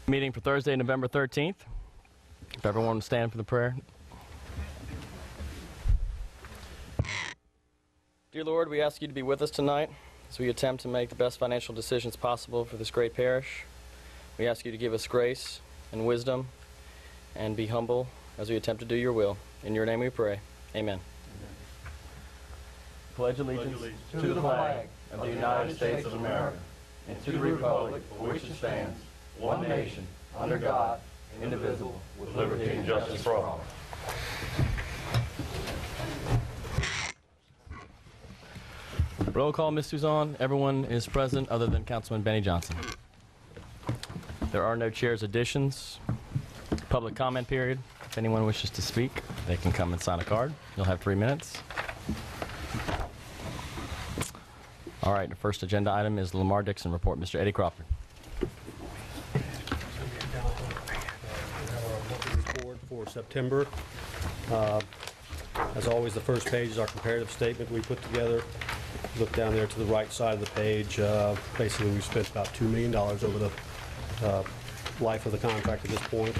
Meeting for Thursday, November 13th. If everyone would stand for the prayer. Dear Lord, we ask you to be with us tonight as we attempt to make the best financial decisions possible for this great parish. We ask you to give us grace and wisdom and be humble as we attempt to do your will. In your name we pray. Amen. Pledge allegiance to the flag of the United States of America and to the republic for which it stands, one nation, under God, indivisible, with liberty and justice for all. Roll call, Ms. Suzanne. Everyone is present other than Councilman Benny Johnson. There are no chairs additions. Public comment period. If anyone wishes to speak, they can come and sign a card. You'll have 3 minutes. All right, the first agenda item is the Lamar Dixon report. Mr. Eddie Crawford. Report for September. As always, the first page is our comparative statement we put together. Look down there to the right side of the page. Basically, we've spent about $2 million over the life of the contract at this point.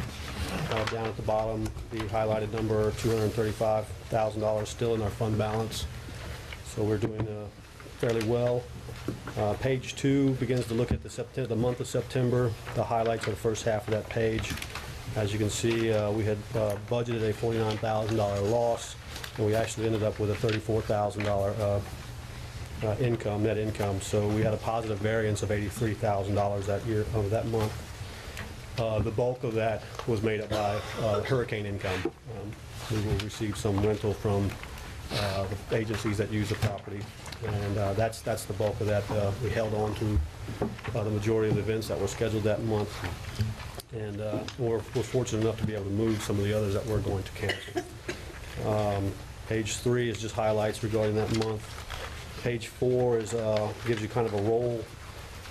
Down at the bottom, the highlighted number, $235,000 still in our fund balance. So we're doing fairly well. Page 2 begins to look at the month of September. The highlights are the first half of that page. As you can see, we had budgeted a $49,000 loss, and we actually ended up with a $34,000 net income. So we had a positive variance of $83,000 that year, that month. The bulk of that was made up by hurricane income. We will receive some rental from the agencies that use the property, and that's the bulk of that. We held on to the majority of the events that were scheduled that month, and we're fortunate enough to be able to move some of the others that we're going to cancel. Page 3 is just highlights regarding that month. Page 4 is gives you kind of a roll.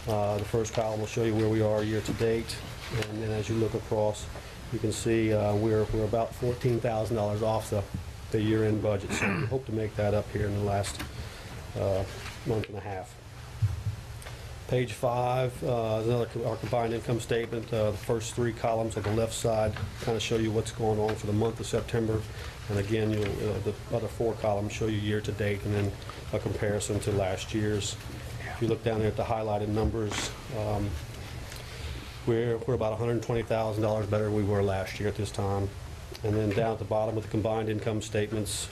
The first column will show you where we are year to date, and then as you look across, you can see we're about $14,000 off the year-end budget. So we hope to make that up here in the last month and a half. Page 5 is our combined income statement. The first 3 columns on the left side kind of show you what's going on for the month of September. And again, the other 4 columns show you year to date and then a comparison to last year's. If you look down there at the highlighted numbers, we're about $120,000 better than we were last year at this time. And then down at the bottom with the combined income statements,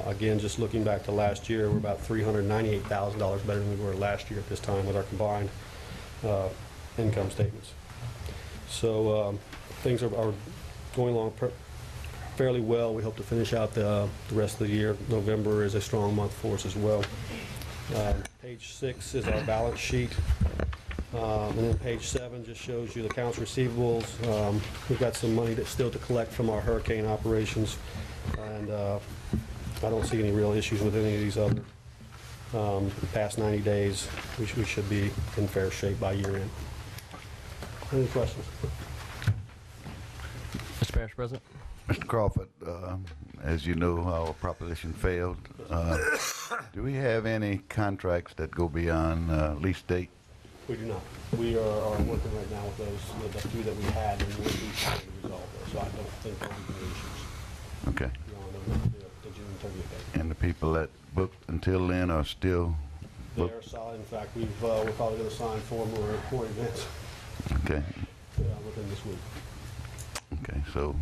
again, just looking back to last year, we're about $398,000 better than we were last year at this time with our combined income statements. So things are going along fairly well. We hope to finish out the rest of the year. November is a strong month for us as well. Page 6 is our balance sheet. And then page 7 just shows you the accounts receivables. We've got some money that's still to collect from our hurricane operations, and I don't see any real issues with any of these other. The past 90 days, we should be in fair shape by year end. Any questions? Mr. Parish President. Mr. Crawford, as you know, our proposition failed. Do we have any contracts that go beyond lease date? We do not. We are working right now with those, with the 2 that we had, and we'll be trying to resolve those. So I don't think there'll be any issues. Okay. Beyond the June 30th date. And the people that booked until then are still booked? They're solid. In fact, we're probably going to sign 4 more events. Okay. Within this week. Okay. So,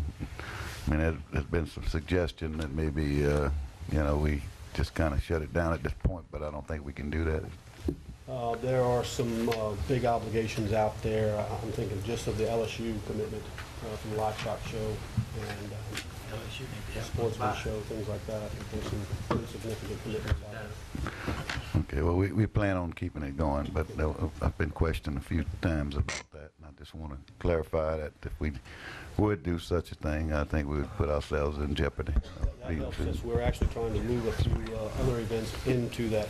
I mean, there's been some suggestion that maybe, you know, we just kind of shut it down at this point, but I don't think we can do that. There are some big obligations out there. I'm thinking just of the LSU commitment from the Livestock Show and the Sportsman Show, things like that. I think there's some pretty significant commitments out there. Okay, well, we plan on keeping it going, but I've been questioned a few times about that, and I just want to clarify that if we would do such a thing, I think we would put ourselves in jeopardy. That helps us. We're actually trying to move a few other events into that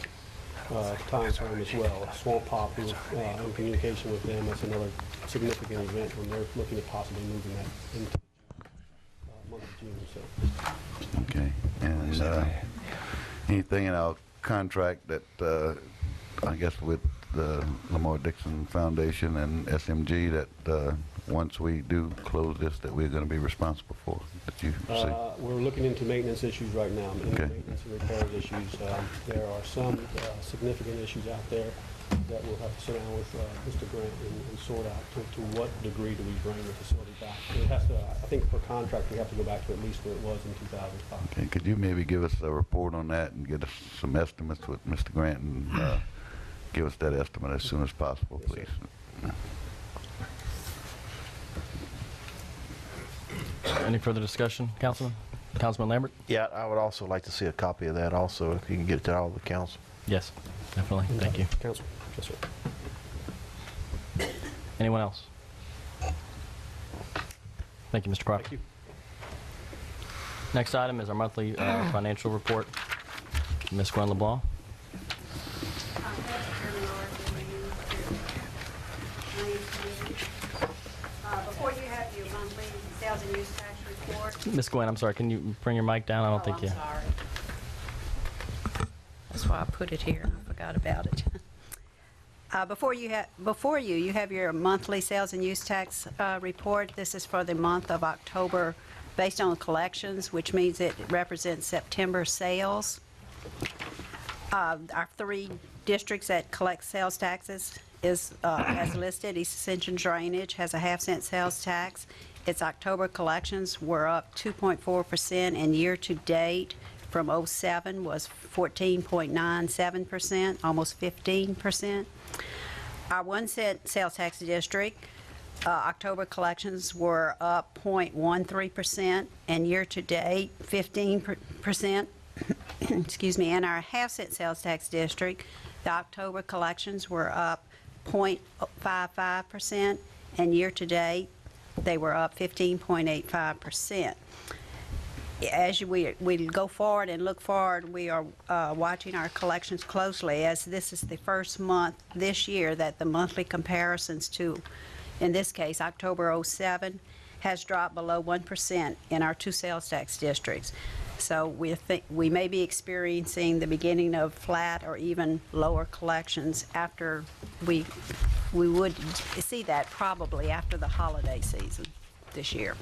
time frame as well. Swamp Pop, we're in communication with them. That's another significant event when they're looking at possibly moving that into month of June. So. Okay, and anything in our contract that I guess with the Lamar Dixon Foundation and SMG that once we do close this, that we're going to be responsible for, that you see? We're looking into maintenance issues right now, Okay. maintenance and repairs issues. There are some significant issues out there that we'll have to sit down with Mr. Grant and sort out to what degree do we bring the facility back. It has to, I think per contract, we have to go back to at least where it was in 2005. Okay, could you maybe give us a report on that and get us some estimates with Mr. Grant and give us that estimate as soon as possible, Yes, please? Any further discussion, Councilman? Councilman Lambert? Yeah, I would also like to see a copy of that also, if you can get it to all the council. Yes, definitely. Thank you. Council? Yes, sir. Anyone else? Thank you, Mr. Crocker. Thank you. Next item is our monthly financial report. Ms. Gwen LeBlanc. Before you have your monthly sales and use tax report. Ms. Gwen, I'm sorry, can you bring your mic down? I don't think you... I'm sorry. That's why I put it here. I forgot about it. Before you have your monthly sales and use tax report. This is for the month of October based on collections, which means it represents September sales. Our 3 districts that collect sales taxes is, as listed, East Ascension Drainage has a half-cent sales tax. Its October collections were up 2.4%, and year-to-date from '07 was 14.97%, almost 15%. Our 1-cent sales tax district, October collections were up 0.13%, and year-to-date 15%. Excuse me. And our half-cent sales tax district, the October collections were up 0.55%, and year-to-date they were up 15.85%. As we go forward and look forward, we are watching our collections closely, as this is the first month this year that the monthly comparisons to, in this case, October '07, has dropped below 1% in our 2 sales tax districts. So we may be experiencing the beginning of flat or even lower collections after we would see that probably after the holiday season this year.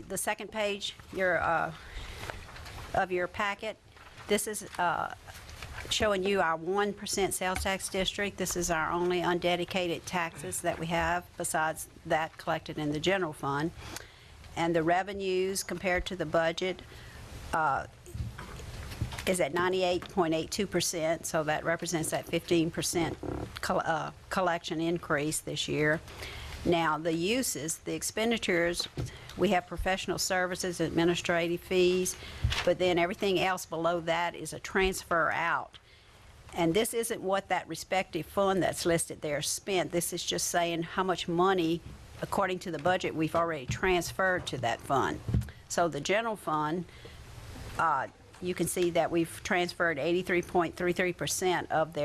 The second page of your packet, this is showing you our 1% sales tax district. This is our only undedicated taxes that we have besides that collected in the general fund. And the revenues compared to the budget is at 98.82%, so that represents that 15% collection increase this year. Now, the uses, the expenditures, we have professional services, administrative fees, but then everything else below that is a transfer out. And this isn't what that respective fund that's listed there spent. This is just saying how much money, according to the budget, we've already transferred to that fund. So the general fund, you can see that we've transferred 83.33% of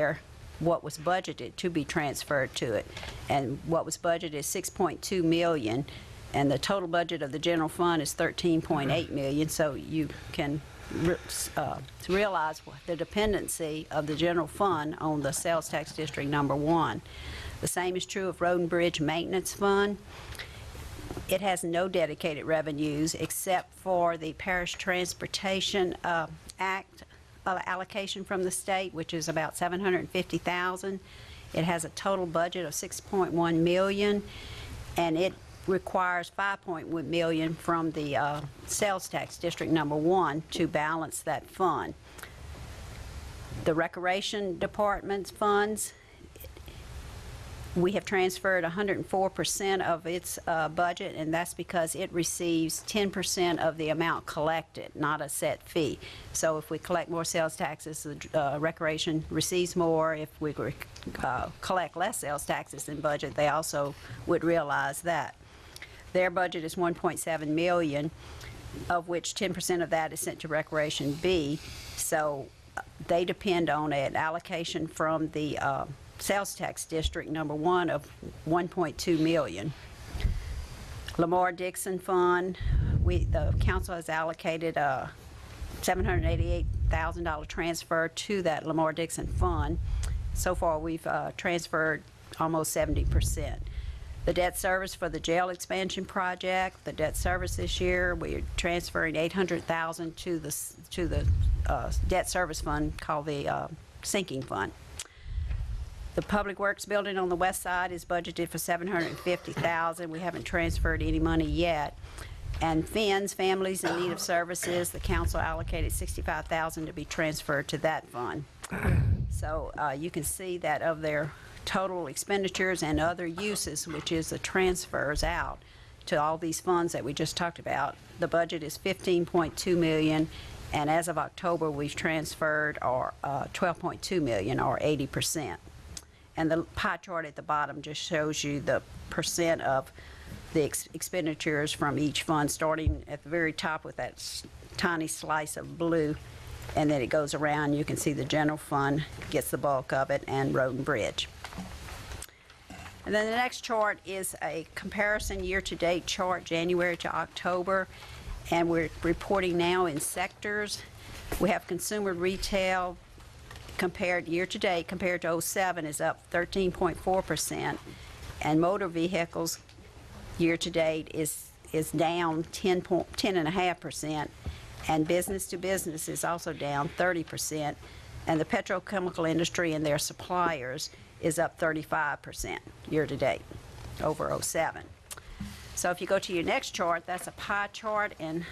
what was budgeted to be transferred to it. And what was budgeted is $6.2 million, and the total budget of the general fund is $13.8 million, so you can realize the dependency of the general fund on the sales tax district number 1. The same is true of Road and Bridge Maintenance Fund. It has no dedicated revenues except for the Parish Transportation Act allocation from the state, which is about $750,000. It has a total budget of $6.1 million, and it requires $5.1 million from the sales tax district number 1 to balance that fund. The Recreation Department's funds, we have transferred 104% of its budget, and that's because it receives 10% of the amount collected, not a set fee. So if we collect more sales taxes, the Recreation receives more. If we collect less sales taxes than budget, they also would realize that. Their budget is $1.7 million, of which 10% of that is sent to Recreation B. So they depend on an allocation from the sales tax district number 1 of $1.2 million. Lamar Dixon Fund, the council has allocated a $788,000 transfer to that Lamar Dixon Fund. So far we've transferred almost 70%. The debt service for the jail expansion project, the debt service this year, we're transferring $800,000 to the debt service fund called the sinking fund. The Public Works building on the west side is budgeted for $750,000. We haven't transferred any money yet. And FINS, Families in Need of Services, the council allocated $65,000 to be transferred to that fund. So you can see that of their total expenditures and other uses, which is the transfers out to all these funds that we just talked about, the budget is $15.2 million, and as of October, we've transferred $12.2 million, or 80%. And the pie chart at the bottom just shows you the percent of the expenditures from each fund, starting at the very top with that tiny slice of blue, and then it goes around. You can see the general fund gets the bulk of it, and road and bridge. And then the next chart is a comparison year-to-date chart, January to October, and we're reporting now in sectors. We have consumer retail compared year-to-date compared to '07 is up 13.4%, and motor vehicles year-to-date is down 10.5%, and business to business is also down 30%, and the petrochemical industry and their suppliers is up 35% year-to-date over '07. So if you go to your next chart, that's a pie chart, and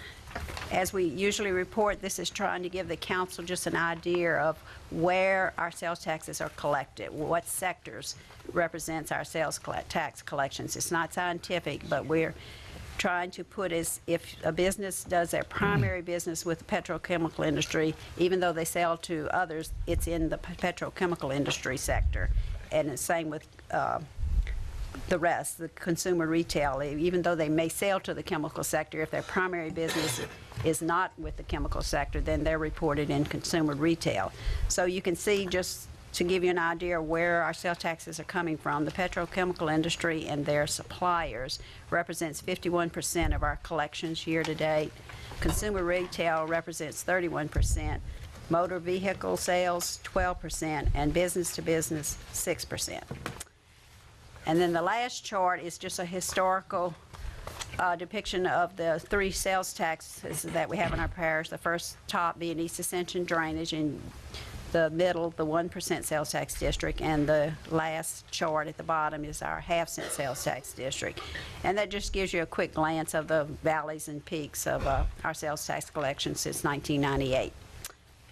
as we usually report, this is trying to give the council just an idea of where our sales taxes are collected, what sectors represents our sales tax collections. It's not scientific, but we're trying to put as if a business does their primary business with the petrochemical industry, even though they sell to others, it's in the petrochemical industry sector. And the same with the rest, the consumer retail. Even though they may sell to the chemical sector, if their primary business is not with the chemical sector, then they're reported in consumer retail. So you can see, just to give you an idea of where our sales taxes are coming from, the petrochemical industry and their suppliers represents 51% of our collections year to date. Consumer retail represents 31%. Motor vehicle sales, 12%, and business to business, 6%. And then the last chart is just a historical depiction of the three sales taxes that we have in our parish. The first top being East Ascension Drainage, in the middle, the 1% sales tax district, and the last chart at the bottom is our half-cent sales tax district. And that just gives you a quick glance of the valleys and peaks of our sales tax collection since 1998.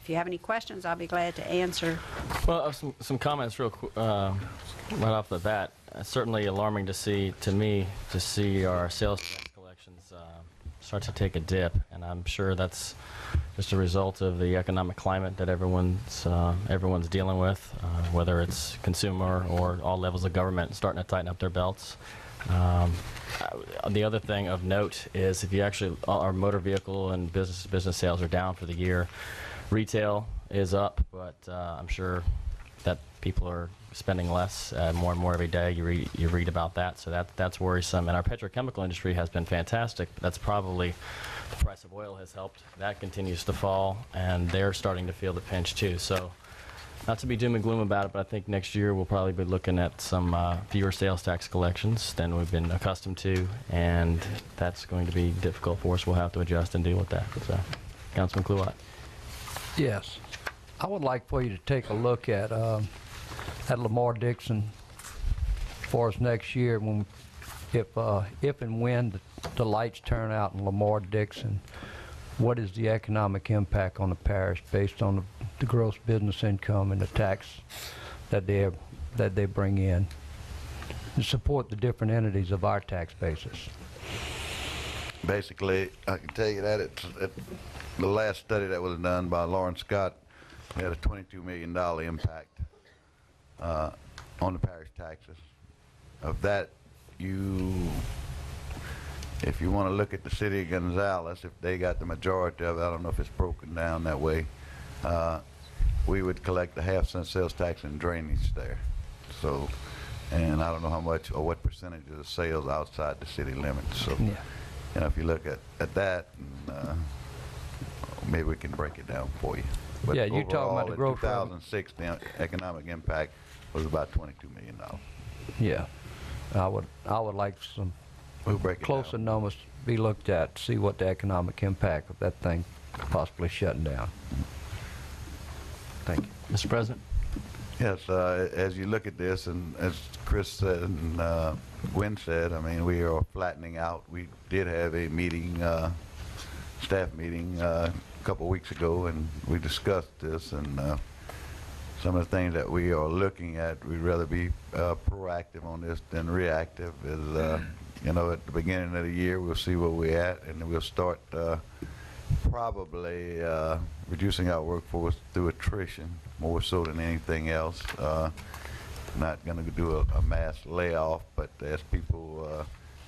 If you have any questions, I'll be glad to answer. Well, some comments real quick, right off the bat. Certainly alarming to me to see our sales tax collections start to take a dip, and I'm sure that's just a result of the economic climate that everyone's dealing with, whether it's consumer or all levels of government starting to tighten up their belts. The other thing of note is, if you actually, our motor vehicle and business sales are down for the year. Retail is up, but I'm sure that people are spending less more and more every day. You read about that, so that's worrisome. And our petrochemical industry has been fantastic. That's probably the price of oil has helped. That continues to fall, and they're starting to feel the pinch too. So, not to be doom and gloom about it, but I think next year we'll probably be looking at some fewer sales tax collections than we've been accustomed to, and that's going to be difficult for us. We'll have to adjust and deal with that. So, Councilman Kluwat. Yes. I would like for you to take a look at Lamar Dixon for us next year, when, if and when the lights turn out in Lamar Dixon. What is the economic impact on the parish based on the gross business income and the tax that they bring in, to support the different entities of our tax basis? Basically, I can tell you that the last study that was done by Lawrence Scott had a $22 million impact on the parish taxes. Of that, if you want to look at the city of Gonzales, if they got the majority of it, I don't know if it's broken down that way, we would collect a half-cent sales tax and drainage there. So, and I don't know how much or what percentage of the sales outside the city limits. So, Yeah. you know, if you look at that, maybe we can break it down for you. But Yeah, you're talking about overall, the growth rate. in 2006, the economic impact was about $22 million. Yeah. I would like some We'll break it closer down. numbers to be looked at, see what the economic impact of that thing possibly shutting down. Thank you. Mr. President? Yes, as you look at this, and as Chris said and Gwen said, I mean, we are flattening out. We did have a meeting, staff meeting, a couple weeks ago, and we discussed this, and some of the things that we are looking at, we'd rather be proactive on this than reactive. Is you know, at the beginning of the year, we'll see where we're at, and then we'll start probably reducing our workforce through attrition more so than anything else. Not going to do a mass layoff, but as people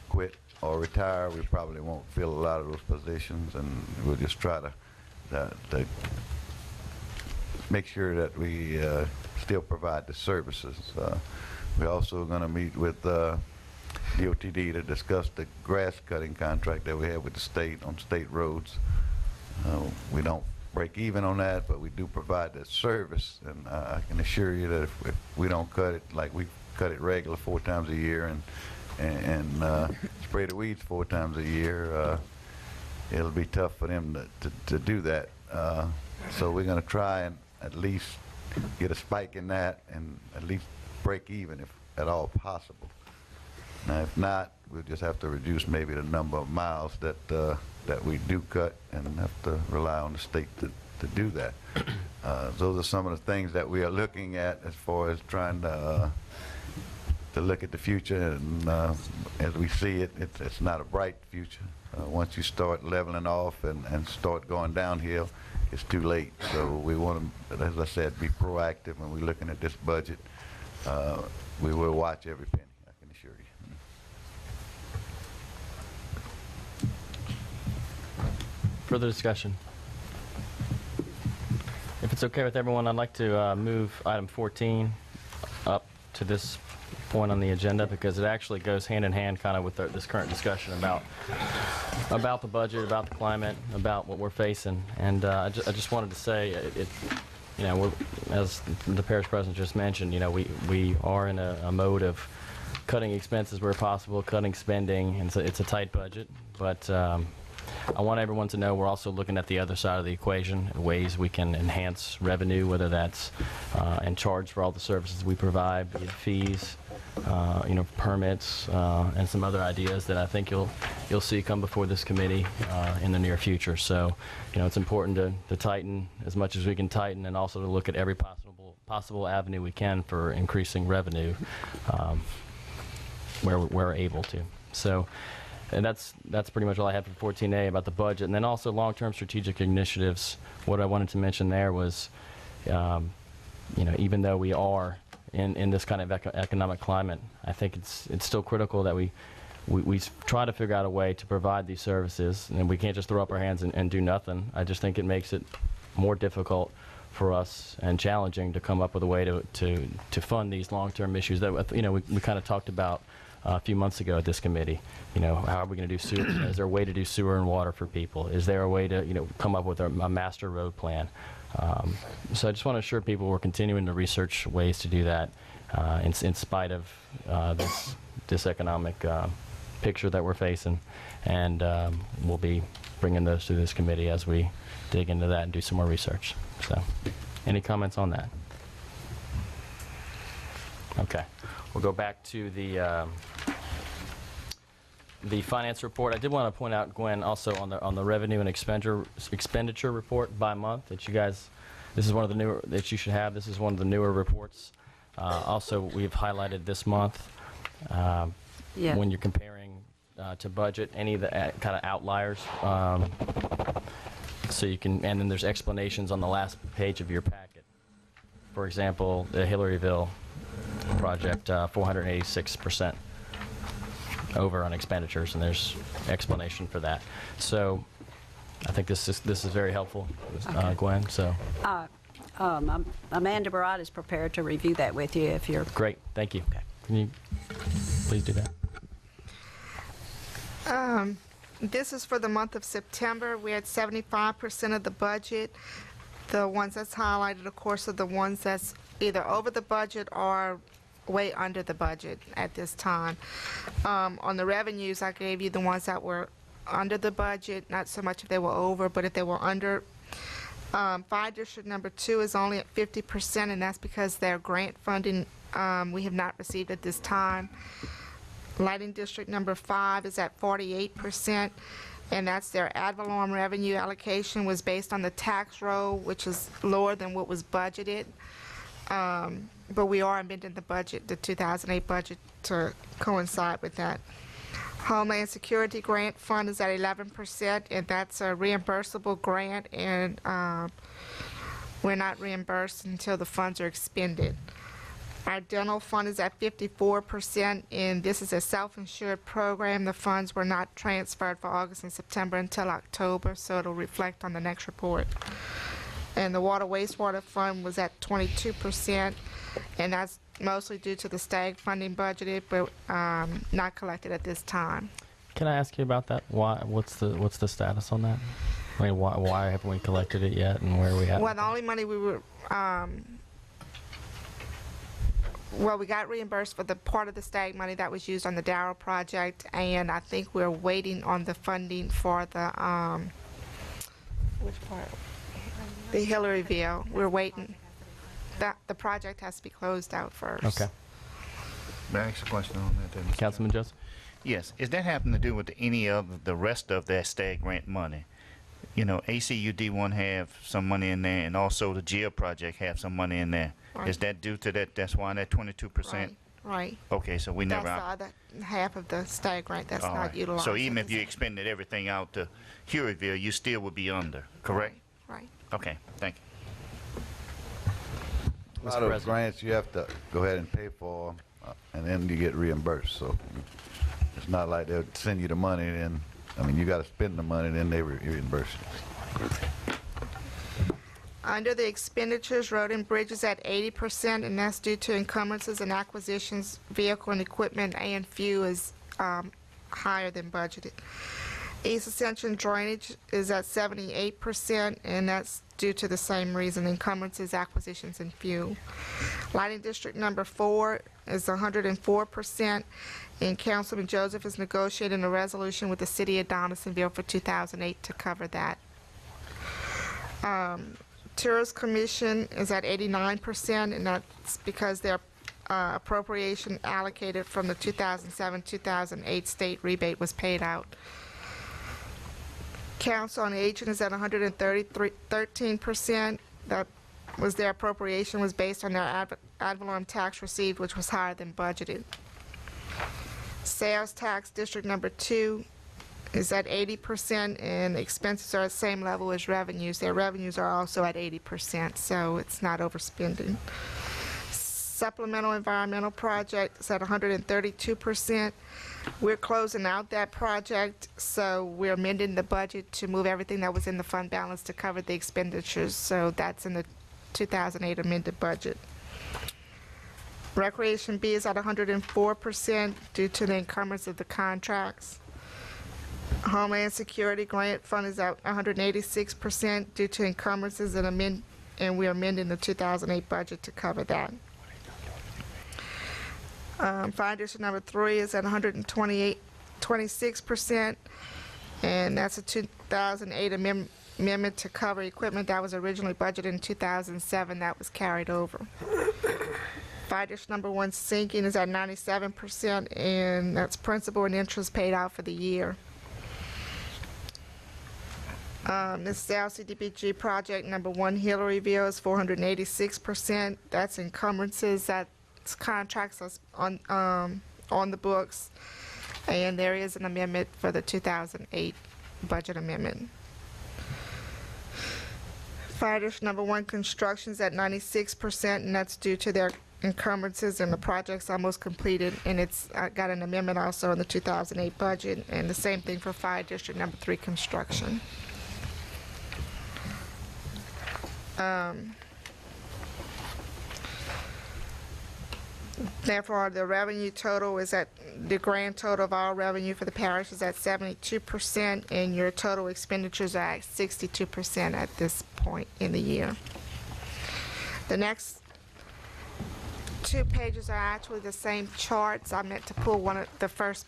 quit or retire, we probably won't fill a lot of those positions, and we'll just try to make sure that we still provide the services. We're also going to meet with DOTD to discuss the grass cutting contract that we have with the state on state roads. We don't break even on that, but we do provide that service, and I can assure you that if we don't cut it like we cut it regular 4 times a year and spray the weeds 4 times a year, it'll be tough for them to do that. So we're going to try and at least get a spike in that and at least break even if at all possible. Now, if not, we'll just have to reduce maybe the number of miles that we do cut and have to rely on the state to do that. Those are some of the things that we are looking at as far as trying to look at the future, and as we see it, it's not a bright future. Once you start leveling off and start going downhill, it's too late. So we want to, as I said, be proactive when we're looking at this budget. We will watch every penny, I can assure you. Further discussion? If it's okay with everyone, I'd like to move item 14 up to this point on the agenda, because it actually goes hand in hand kind of with this current discussion about the budget, about the climate, about what we're facing. And I just wanted to say, you know, as the parish president just mentioned, you know, we are in a mode of cutting expenses where possible, cutting spending, and so it's a tight budget. But I want everyone to know we're also looking at the other side of the equation, ways we can enhance revenue, whether that's and charge for all the services we provide, be it fees, you know, permits, and some other ideas that I think you'll see come before this committee in the near future. So, you know, it's important to tighten as much as we can tighten, and also to look at every possible avenue we can for increasing revenue where we're able to. So. And that's pretty much all I had for 14A about the budget. And then also long-term strategic initiatives. What I wanted to mention there was, you know, even though we are in this kind of economic climate, I think it's still critical that we try to figure out a way to provide these services, and we can't just throw up our hands and do nothing. I just think it makes it more difficult for us and challenging to come up with a way to fund these long-term issues that, you know, we kind of talked about a few months ago at this committee. You know, how are we going to do sewer? Is there a way to do sewer and water for people? Is there a way to, you know, come up with a master road plan? So I just want to assure people we're continuing to research ways to do that in spite of this economic picture that we're facing. And we'll be bringing those to this committee as we dig into that and do some more research. So any comments on that? Okay. We'll go back to the finance report. I did want to point out, Gwen, also on the revenue and expenditure report by month that you guys, this is one of the newer that you should have. This is one of the newer reports. Also, we've highlighted this month Yeah. when you're comparing to budget, any of the kind of outliers. So you can, and then there's explanations on the last page of your packet. For example, the Hillaryville project, 486% over on expenditures, and there's explanation for that. So I think this is very helpful, Gwen. So Amanda Barad is prepared to review that with you if you're... great, thank you. Okay. Can you please do that? This is for the month of September. We had 75% of the budget. The ones that's highlighted, of course, are the ones that's either over the budget or way under the budget at this time. On the revenues, I gave you the ones that were under the budget, not so much if they were over, but if they were under. Fire District number 2 is only at 50%, and that's because their grant funding we have not received at this time. Lighting District number 5 is at 48%, and that's their ad valorem revenue allocation was based on the tax roll, which is lower than what was budgeted. But we are amending the budget, the 2008 budget, to coincide with that. Homeland Security Grant Fund is at 11%, and that's a reimbursable grant, and we're not reimbursed until the funds are expended. Our dental fund is at 54%, and this is a self-insured program. The funds were not transferred for August and September until October, so it'll reflect on the next report. And the water wastewater fund was at 22%, and that's mostly due to the STAG funding budgeted, but not collected at this time. Can I ask you about that? Why? What's the status on that? I mean, why haven't we collected it yet, and where are we at? Well, the only money we were, we got reimbursed for the part of the STAG money that was used on the Darrow project, and I think we're waiting on the funding for the, which part? The Hillaryville. We're waiting. The project has to be closed out first. Okay. May I ask a question on that then? Mr. Councilman Joseph? Yes. Is that having to do with any of the rest of that STAG grant money? You know, ACUD1 have some money in there, and also the GEO project have some money in there. Right. Is that due to that? That's why that 22%? Right. Right. Okay, so we never. That's the other half of the STAG grant that's All not right. utilized. So even at if you this expended everything out to Hueyville, you still would be under, correct? Right. Okay, thank you. A lot of grants you have to go ahead and pay for, and then you get reimbursed. So it's not like they'll send you the money, and I mean you got to spend the money, then they reimburse you. Under the expenditures, road and bridges at 80%, and that's due to encumbrances and acquisitions, vehicle and equipment, and fuel is higher than budgeted. East Ascension drainage is at 78%, and that's due to the same reason, encumbrances, acquisitions, and fuel. Lighting District number 4 is 104%, and Councilman Joseph is negotiating a resolution with the City of Donaldsonville for 2008 to cover that. Tourist Commission is at 89%, and that's because their appropriation allocated from the 2007-2008 state rebate was paid out. Council on Aging is at 113%. That was their appropriation was based on their ad valorem tax received, which was higher than budgeted. Sales tax District number 2 is at 80%, and expenses are at the same level as revenues. Their revenues are also at 80%, so it's not overspending. Supplemental environmental project is at 132%. We're closing out that project, so we're amending the budget to move everything that was in the fund balance to cover the expenditures, so that's in the 2008 amended budget. Recreation B is at 104% due to the encumbrance of the contracts. Homeland Security Grant Fund is at 186% due to encumbrances and we're amending the 2008 budget to cover that. Fire District number 3 is at 126%, and that's a 2008 amendment to cover equipment that was originally budgeted in 2007 that was carried over. Fire District number 1 sinking is at 97%, and that's principal and interest paid out for the year. This is the LCDBG project number 1 Hillaryville is 486%. That's encumbrances, that's contracts that's on the books, and there is an amendment for the 2008 budget amendment. Fire District number 1 construction is at 96%, and that's due to their encumbrances, and the project's almost completed, and it's got an amendment also in the 2008 budget, and the same thing for Fire District number 3 construction. Therefore, the revenue total is at, the grand total of all revenue for the parish is at 72%, and your total expenditures are at 62% at this point in the year. The next two pages are actually the same charts. I meant to pull one of the first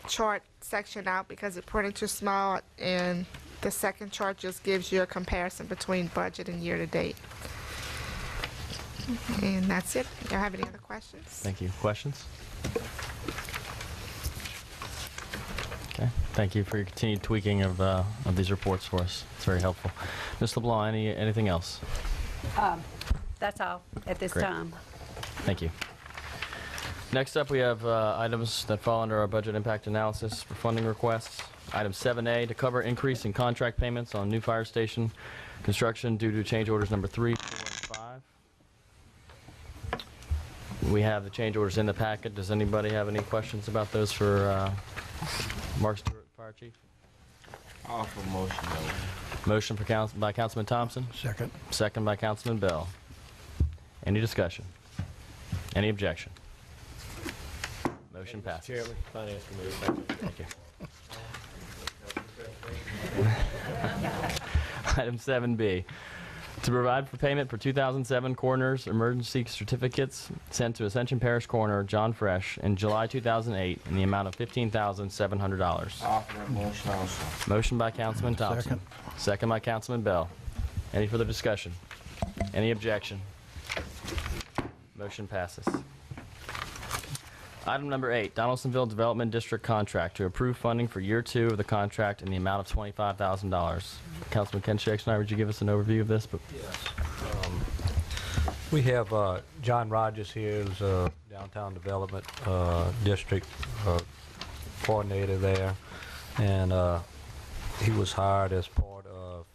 chart section out because it printed too small, and the second chart just gives you a comparison between budget and year-to-date. And that's it. Do you have any other questions? Thank you. Questions? Okay. Thank you for your continued tweaking of these reports for us. It's very helpful. Ms. LeBlanc, anything else? That's all at this Great. time. Thank you. Next up, we have items that fall under our budget impact analysis for funding requests. Item 7A, to cover increase in contract payments on new fire station construction due to change orders number 3, 4, and 5. We have the change orders in the packet. Does anybody have any questions about those for Mark Stewart, Fire Chief? Offer motion. Motion for by Councilman Thompson. Second. Second by Councilman Bell. Any discussion? Any objection? Motion passes. Chairman, Finance Committee. Thank you. Item 7B, to provide for payment for 2007 coroner's emergency certificates sent to Ascension Parish Coroner John Fresh in July 2008 in the amount of $15,700. Offer that motion also. Motion by Councilman Thompson. Second. Second by Councilman Bell. Any further discussion? Any objection? Motion passes. Item number 8, Donaldsonville Development District contract to approve funding for year 2 of the contract in the amount of $25,000. Councilman Ken Shakespeare, would you give us an overview of this? We have John Rogers here, who's a downtown development district coordinator there, and he was hired as part of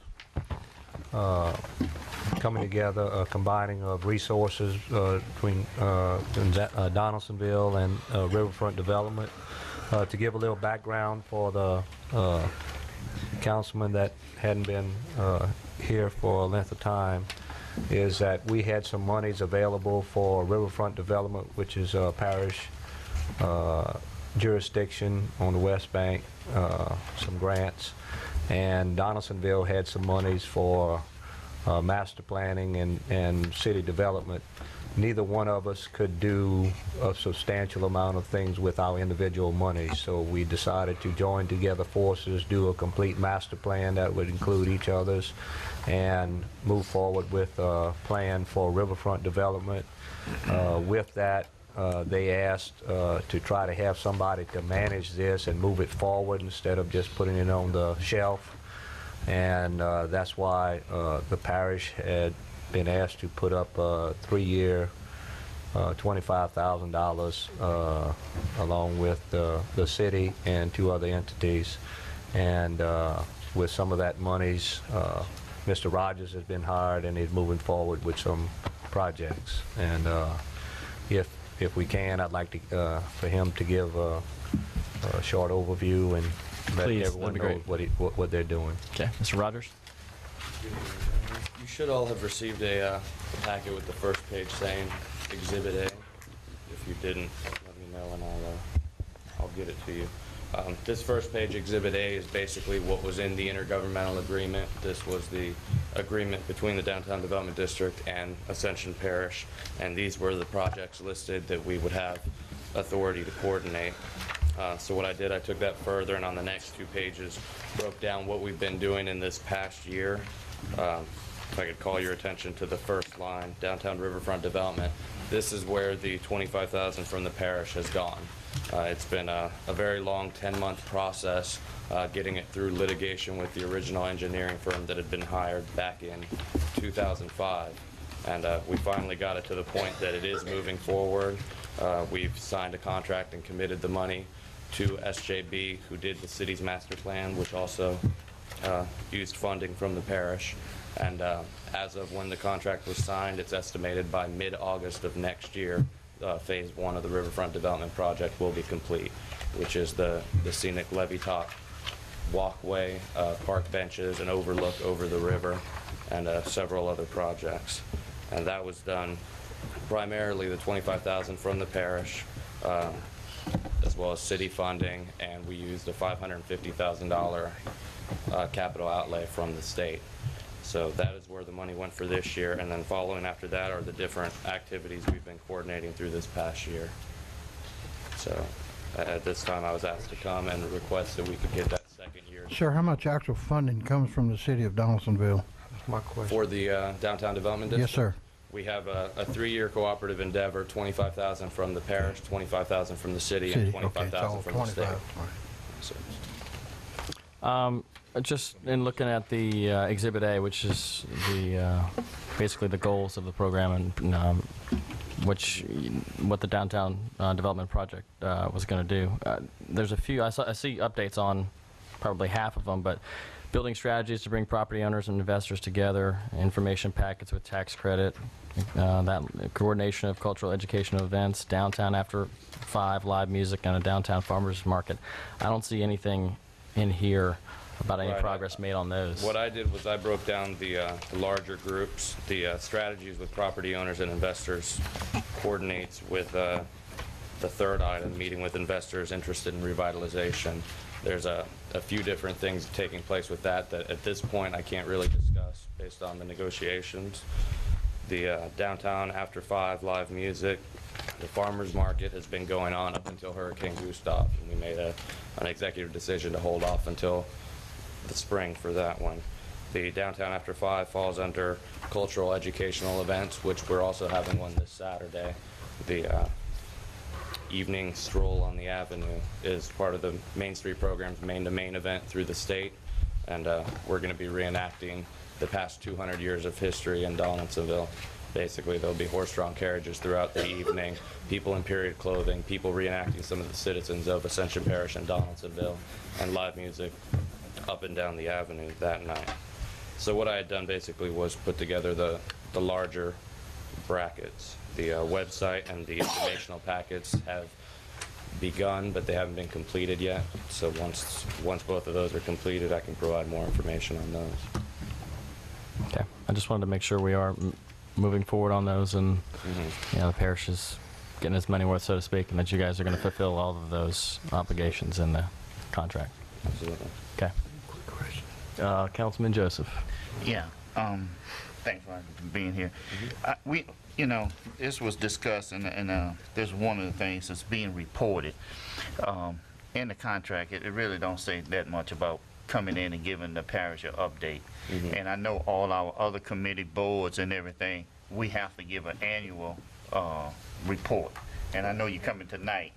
coming together, combining of resources between Donaldsonville and Riverfront Development. To give a little background for the councilman that hadn't been here for a length of time, is that we had some monies available for Riverfront Development, which is a parish jurisdiction on the West Bank, some grants, and Donaldsonville had some monies for master planning and city development. Neither one of us could do a substantial amount of things with our individual money, so we decided to join together forces, do a complete master plan that would include each other's, and move forward with a plan for riverfront development. With that, they asked to try to have somebody to manage this and move it forward instead of just putting it on the shelf. And that's why the parish had been asked to put up a 3-year $25,000 along with the city and 2 other entities. And with some of that monies, Mr. Rogers has been hired and he's moving forward with some projects. And if we can, I'd like to for him to give a short overview and let Please, everyone that'd be know what they're doing. Okay, Mr. Rogers? You should all have received a packet with the first page saying Exhibit A. If you didn't, let me know and I'll get it to you. This first page, Exhibit A, is basically what was in the intergovernmental agreement. This was the agreement between the Downtown Development District and Ascension Parish, and these were the projects listed that we would have authority to coordinate. So what I did, I took that further, and on the next 2 pages, broke down what we've been doing in this past year. If I could call your attention to the first line, Downtown Riverfront Development. This is where the $25,000 from the parish has gone. It's been a very long 10-month process getting it through litigation with the original engineering firm that had been hired back in 2005. And we finally got it to the point that it is moving forward. We've signed a contract and committed the money to SJB, who did the city's master plan, which also used funding from the parish. And as of when the contract was signed, it's estimated by mid-August of next year, Phase 1 of the Riverfront Development Project will be complete, which is the scenic levee top walkway, park benches, an overlook over the river, and several other projects. And that was done primarily the $25,000 from the parish, as well as city funding, and we used a $550,000 capital outlay from the state. So that is where where the money went for this year, and then following after that are the different activities we've been coordinating through this past year. So at this time, I was asked to come and request that we could get that second year. Sir, how much actual funding comes from the city of Donaldsonville? That's my question. For the downtown development district? Yes, sir. We have a 3-year cooperative endeavor, 25,000 from the parish, 25,000 from the city, and City, okay, it's 25,000 all from the state. 25. So, Just in looking at the Exhibit A, which is the basically the goals of the program and what the downtown development project was going to do. There's a few. I see updates on probably half of them, but building strategies to bring property owners and investors together, information packets with tax credit, that coordination of cultural educational events, downtown after 5 live music, and a downtown farmers market. I don't see anything in here about any Right. progress made on those. what I did was I broke down the larger groups, the strategies with property owners and investors, coordinates with the third item, meeting with investors interested in revitalization. There's a few different things taking place with that at this point I can't really discuss based on the negotiations. The downtown after 5 live music, the farmers market has been going on up until Hurricane Gustav, and we made an executive decision to hold off until the spring for that one. The downtown after 5 falls under cultural educational events, which we're also having one this Saturday. The evening stroll on the avenue is part of the Main Street program's Main to Main event through the state, and we're going to be reenacting the past 200 years of history in Donaldsonville. Basically, there'll be horse-drawn carriages throughout the evening, people in period clothing, people reenacting some of the citizens of Ascension Parish and Donaldsonville, and live music up and down the avenue that night. So what I had done basically was put together the larger brackets. The website and the informational packets have begun, but they haven't been completed yet. So once both of those are completed, I can provide more information on those. Okay. I just wanted to make sure we are moving forward on those, and the parish is getting its money worth, so to speak, and that you guys are going to fulfill all of those obligations in the contract. Absolutely. Okay. Councilman Joseph. Yeah, thanks for being here. This was discussed, and there's one of the things that's being reported in the contract. It really don't say that much about coming in and giving the parish an update. And I know all our other committee boards and everything, we have to give an annual report. And I know you're coming tonight,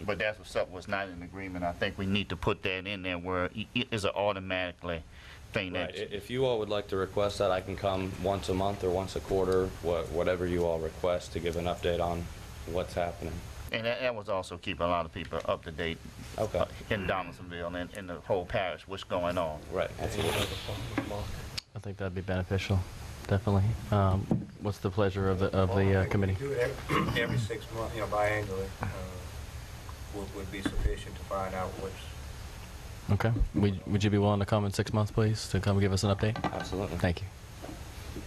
but that's what something was not in agreement. I think we need to put that in there where it is an automatically thing Right. that. If you all would like to request that, I can come once a month or once a quarter, whatever you all request, to give an update on what's happening. And that was also keep a lot of people up to date Okay. in Donaldsonville and in the whole parish, what's going on. Right. Absolutely. I think that'd be beneficial, definitely. What's the pleasure of the committee? Do it every 6 months, biannually, would be sufficient to find out what's. Okay. Would you be willing to come in 6 months, please, to come give us an update? Absolutely. Thank you.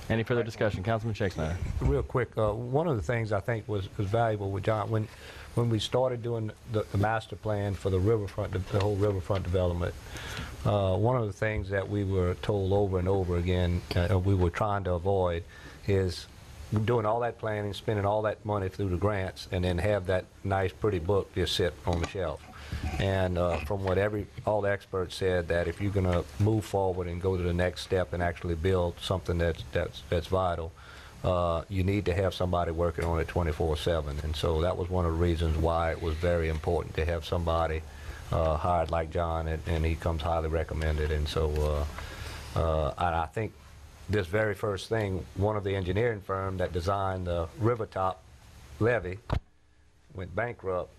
Any further discussion? Councilman Shakespeare. Real quick, one of the things I think was valuable with John, when we started doing the master plan for the riverfront, the whole riverfront development, one of the things that we were told over and over again, we were trying to avoid, is doing all that planning, spending all that money through the grants, and then have that nice, pretty book just sit on the shelf. And from what all the experts said, that if you're going to move forward and go to the next step and actually build something that's vital, you need to have somebody working on it 24/7. And so that was one of the reasons why it was very important to have somebody hired like John, and he comes highly recommended. And so I think this very first thing, one of the engineering firm that designed the Rivertop levee went bankrupt,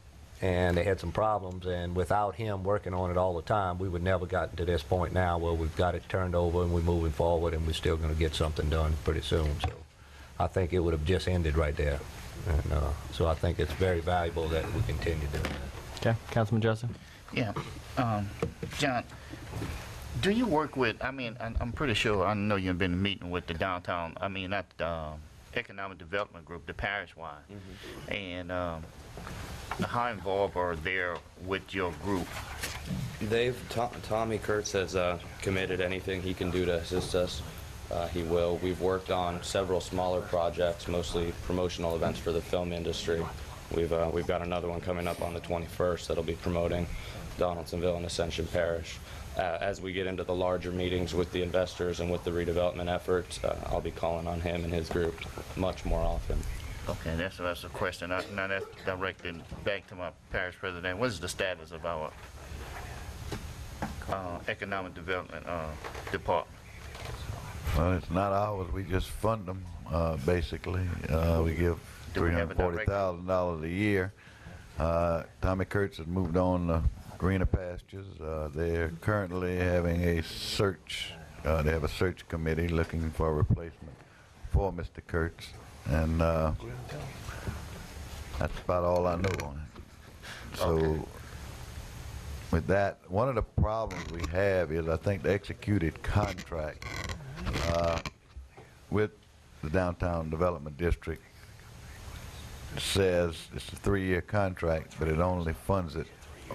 and they had some problems, and without him working on it all the time, we would never gotten to this point now where we've got it turned over and we're moving forward, and we're still going to get something done pretty soon. So I think it would have just ended right there. And so I think it's very valuable that we continue doing that. Okay. Councilman Joseph. Yeah, John, do you work with, I'm pretty sure, I know you've been meeting with the downtown, not the economic development group, the parish-wide, and how involved are they with your group? Tommy Kurtz has committed anything he can do to assist us. he will. We've worked on several smaller projects, mostly promotional events for the film industry. We've got another one coming up on the 21st that'll be promoting Donaldsonville and Ascension Parish. As we get into the larger meetings with the investors and with the redevelopment efforts, I'll be calling on him and his group much more often. Okay, that's a question. Now that's directed back to my parish president. What is the status of our economic development department? Well, it's not ours. We just fund them, basically. We give Do we have a director? $340,000 a year. Tommy Kurtz has moved on to greener pastures. They're currently having a search. They have a search committee looking for a replacement for Mr. Kurtz. And that's about all I know on it. So Okay. with that, one of the problems we have is I think the executed contract with the Downtown Development District says it's a 3-year contract, but it only funds it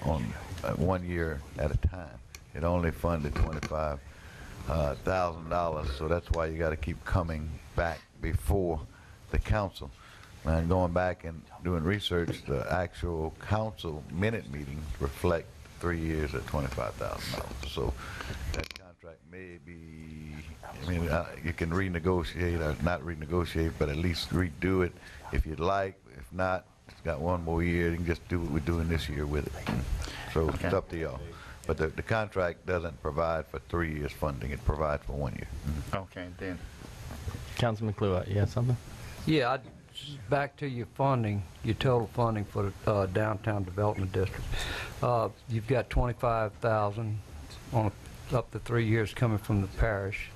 on 1 year at a time. It only funded $25,000, so that's why you got to keep coming back before the council. And going back and doing research, the actual council minute meetings reflect 3 years at $25,000. So that contract may be, I mean, you can renegotiate or not renegotiate, but at least redo it if you'd like. If not, it's got 1 more year. You can just do what we're doing this year with it. So it's up to y'all. But the contract doesn't provide for 3 years funding. It provides for 1 year. Okay, then. Councilman Cluett, you had something? Yeah, back to your funding, your total funding for the Downtown Development District. You've got $25,000 on up to 3 years coming from the parish.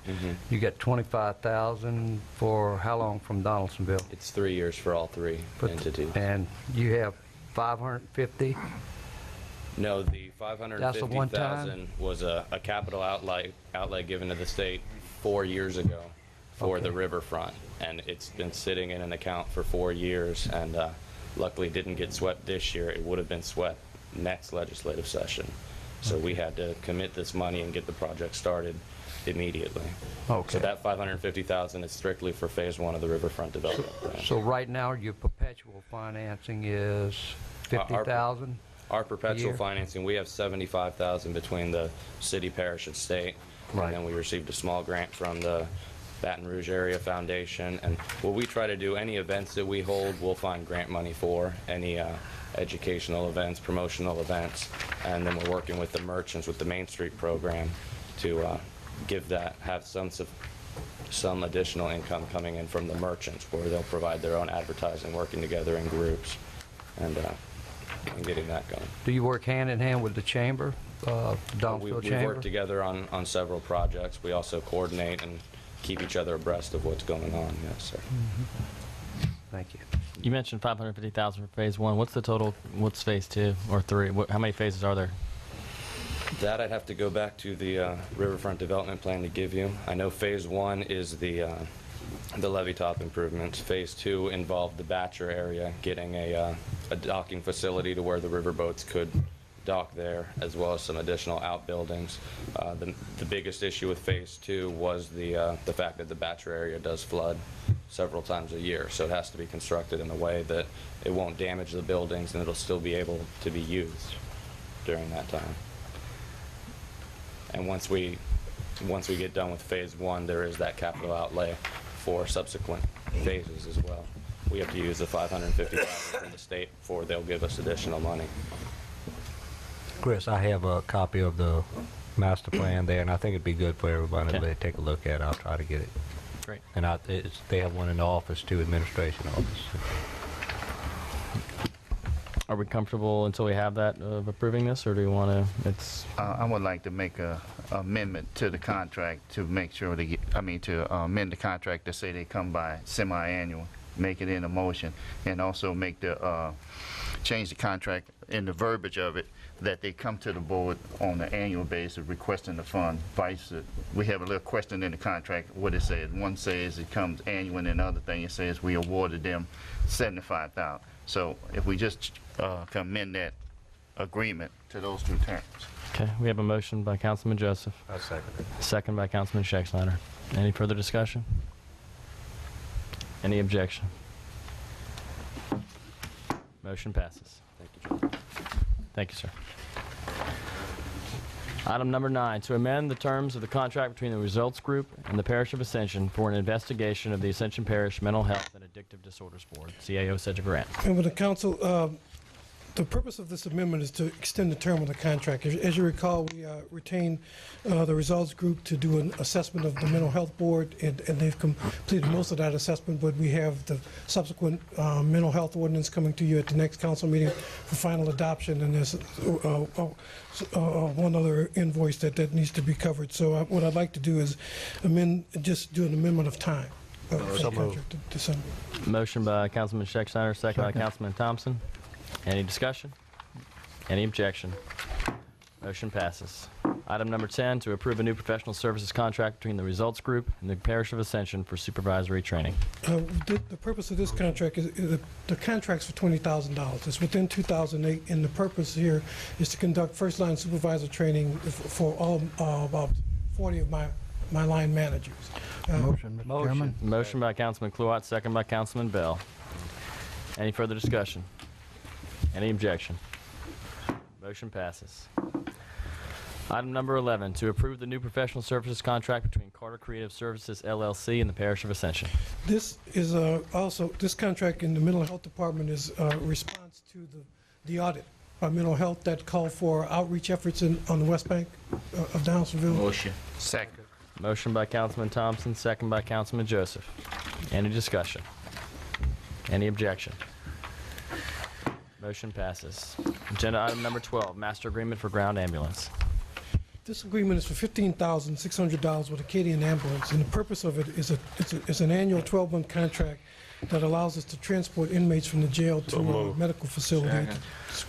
You got $25,000 for how long from Donaldsonville? It's 3 years for all three entities. And you have 550? No, the That's a one-time? $550,000 was a capital outlay given to the state 4 years ago for the riverfront, and it's been sitting in an account for 4 years, and luckily didn't get swept this year. It would have been swept next legislative session. So we had to commit this money and get the project started immediately. Okay. So that $550,000 is strictly for phase 1 of the riverfront development plan. So right now, your perpetual financing is $50,000? Our perpetual year? financing, we have $75,000 between the city, parish, and state. Right. And then we received a small grant from the Baton Rouge Area Foundation. And what we try to do, any events that we hold, we'll find grant money for, any educational events, promotional events. And then we're working with the merchants with the Main Street program to have some additional income coming in from the merchants, where they'll provide their own advertising, working together in groups, and getting that going. Do you work hand in hand with the chamber, Donaldsonville We Chamber? work together on several projects. We also coordinate and keep each other abreast of what's going on. Yes, sir. Thank you. You mentioned $550,000 for phase 1. What's the total? What's phase 2 or 3? How many phases are there? That I'd have to go back to the riverfront development plan to give you. I know phase 1 is the levee top improvements. Phase 2 involved the Batcher area, getting a docking facility to where the riverboats could dock there, as well as some additional outbuildings. The biggest issue with phase 2 was the fact that the Batcher area does flood several times a year, so it has to be constructed in a way that it won't damage the buildings and it'll still be able to be used during that time. And once we get done with phase 1, there is that capital outlay for subsequent phases as well. We have to use the $550,000 from the state before they'll give us additional money. Chris, I have a copy of the master plan there, and I think it'd be good for everybody to take a look at it. I'll try to get it. Great. And they have one in the office too, administration office. Are we comfortable until we have that of approving this, or do we want to? I would like to make a amendment to the contract to make sure to amend the contract to say they come by semi-annual, make it in a motion, and also make change the contract in the verbiage of it that they come to the board on an annual basis requesting the fund. We have a little question in the contract what it says. One says it comes annual, and the other thing it says we awarded them $75,000. So if we just amend that agreement to those two terms. Okay, we have a motion by Councilman Joseph, I second it. second by Councilman Schexnayder. Any further discussion? Any objection? Motion passes. Thank you, John. Thank you, sir. Item number 9, to amend the terms of the contract between the Results Group and the Parish of Ascension for an investigation of the Ascension Parish Mental Health and Addictive Disorders Board. CAO Cedric Grant. And with the council, the purpose of this amendment is to extend the term of the contract. As you recall, we retained the Results Group to do an assessment of the Mental Health Board, and they've completed most of that assessment, but we have the subsequent mental health ordinance coming to you at the next council meeting for final adoption, and there's one other invoice that needs to be covered. So what I'd like to do is just do an amendment of time for the contract to December. Motion by Councilman Schexnayder, second by Councilman Thompson. Any discussion? Any objection? Motion passes. Item number 10, to approve a new professional services contract between the Results Group and the Parish of Ascension for supervisory training. The purpose of this contract is the contract's for $20,000. It's within 2008, and the purpose here is to conduct first-line supervisor training for all about 40 of my line managers. Motion, Mr. Chairman. Motion by Councilman Kluwat, second by Councilman Bell. Any further discussion? Any objection? Motion passes. Item number 11, to approve the new professional services contract between Carter Creative Services, LLC and the Parish of Ascension. This is this contract in the mental health department is a response to the audit by mental health that called for outreach efforts on the West Bank of Donaldsonville. Motion. Second. Motion by Councilman Thompson, second by Councilman Joseph. Any discussion? Any objection? Motion passes. Agenda item number 12, master agreement for ground ambulance. This agreement is for $15,600 with Acadian Ambulance, and the purpose of it is it's an annual 12-month contract that allows us to transport inmates from the jail to a medical facility.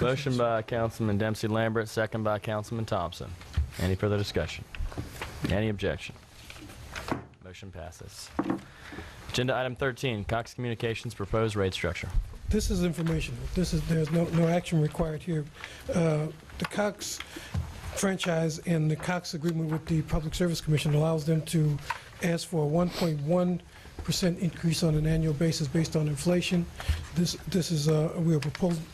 Motion by Councilman Dempsey Lambert, second by Councilman Thompson. Any further discussion? Any objection? Motion passes. Agenda item 13, Cox Communications proposed rate structure. This is informational. There's no action required here. The Cox franchise and the Cox agreement with the Public Service Commission allows them to ask for a 1.1% increase on an annual basis based on inflation. This is we are proposing.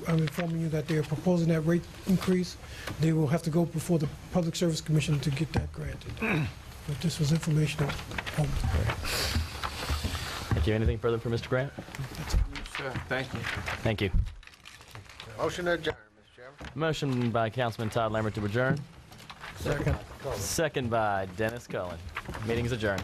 I'm informing you that they are proposing that rate increase. They will have to go before the Public Service Commission to get that granted. But this was informational. Thank you. Anything further for Mr. Grant? Sir, thank you. Thank you. Motion adjourned, Mr. Chairman. Motion by Councilman Todd Lambert to adjourn. Second. Second by Dennis Cullen. Meeting's adjourned.